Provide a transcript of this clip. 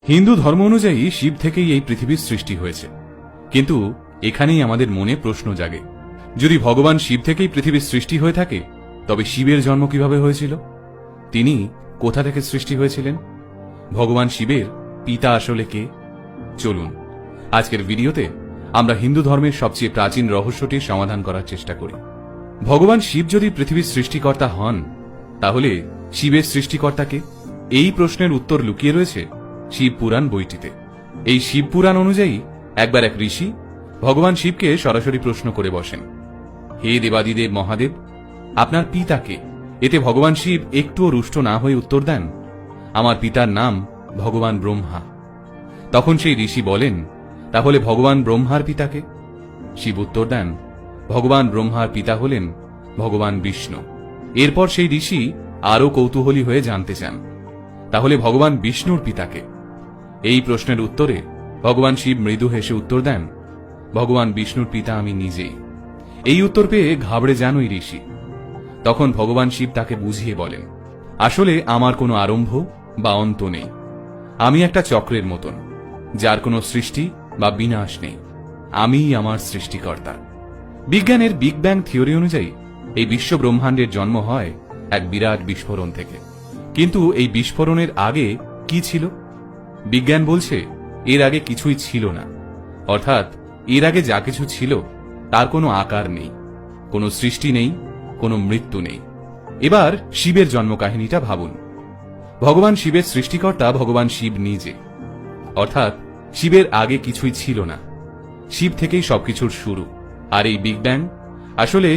হিন্দু ধর্ম অনুযায়ী শিব থেকেই এই পৃথিবীর সৃষ্টি হয়েছে, কিন্তু এখানেই আমাদের মনে প্রশ্ন জাগে, যদি ভগবান শিব থেকেই পৃথিবীর সৃষ্টি হয়ে থাকে তবে শিবের জন্ম কিভাবে হয়েছিল? তিনি কোথা থেকে সৃষ্টি হয়েছিলেন? ভগবান শিবের পিতা আসলে কে? চলুন আজকের ভিডিওতে আমরা হিন্দু ধর্মের সবচেয়ে প্রাচীন রহস্যটির সমাধান করার চেষ্টা করি। ভগবান শিব যদি পৃথিবীর সৃষ্টিকর্তা হন, তাহলে শিবের সৃষ্টিকর্তা কে? এই প্রশ্নের উত্তর লুকিয়ে রয়েছে শিব পুরাণ বইটিতে। এই শিব পুরাণ অনুযায়ী একবার এক ঋষি ভগবান শিবকে সরাসরি প্রশ্ন করে বসেন, হে দেবাদিদেব মহাদেব, আপনার পিতা কে? এতে ভগবান শিব একটুও রুষ্ট না হয়ে উত্তর দেন, আমার পিতার নাম ভগবান ব্রহ্মা। তখন সেই ঋষি বলেন, তাহলে ভগবান ব্রহ্মার পিতাকে? শিব উত্তর দেন, ভগবান ব্রহ্মার পিতা হলেন ভগবান বিষ্ণু। এরপর সেই ঋষি আরো কৌতূহলী হয়ে জানতে চান, তাহলে ভগবান বিষ্ণুর পিতাকে? এই প্রশ্নের উত্তরে ভগবান শিব মৃদু হেসে উত্তর দেন, ভগবান বিষ্ণুর পিতা আমি নিজেই। এই উত্তর পেয়ে ঘাবড়ে যান ওই ঋষি। তখন ভগবান শিব তাকে বুঝিয়ে বলেন, আসলে আমার কোনো আরম্ভ বা অন্ত নেই, আমি একটা চক্রের মতন, যার কোনো সৃষ্টি বা বিনাশ নেই, আমিই আমার সৃষ্টিকর্তা। বিজ্ঞানের বিগ ব্যাং থিওরি অনুযায়ী এই বিশ্ব ব্রহ্মাণ্ডের জন্ম হয় এক বিরাট বিস্ফোরণ থেকে। কিন্তু এই বিস্ফোরণের আগে কি ছিল? বিজ্ঞান বলছে এর আগে কিছুই ছিল না, অর্থাৎ এর আগে যা কিছু ছিল তার কোনো আকার নেই, কোনো সৃষ্টি নেই, কোনো মৃত্যু নেই। এবার শিবের জন্ম কাহিনীটা ভাবুন। ভগবান শিবের সৃষ্টিকর্তা ভগবান শিব নিজে, অর্থাৎ শিবের আগে কিছুই ছিল না, শিব থেকেই সবকিছুর শুরু। আর এই বিগ ব্যাং আসলে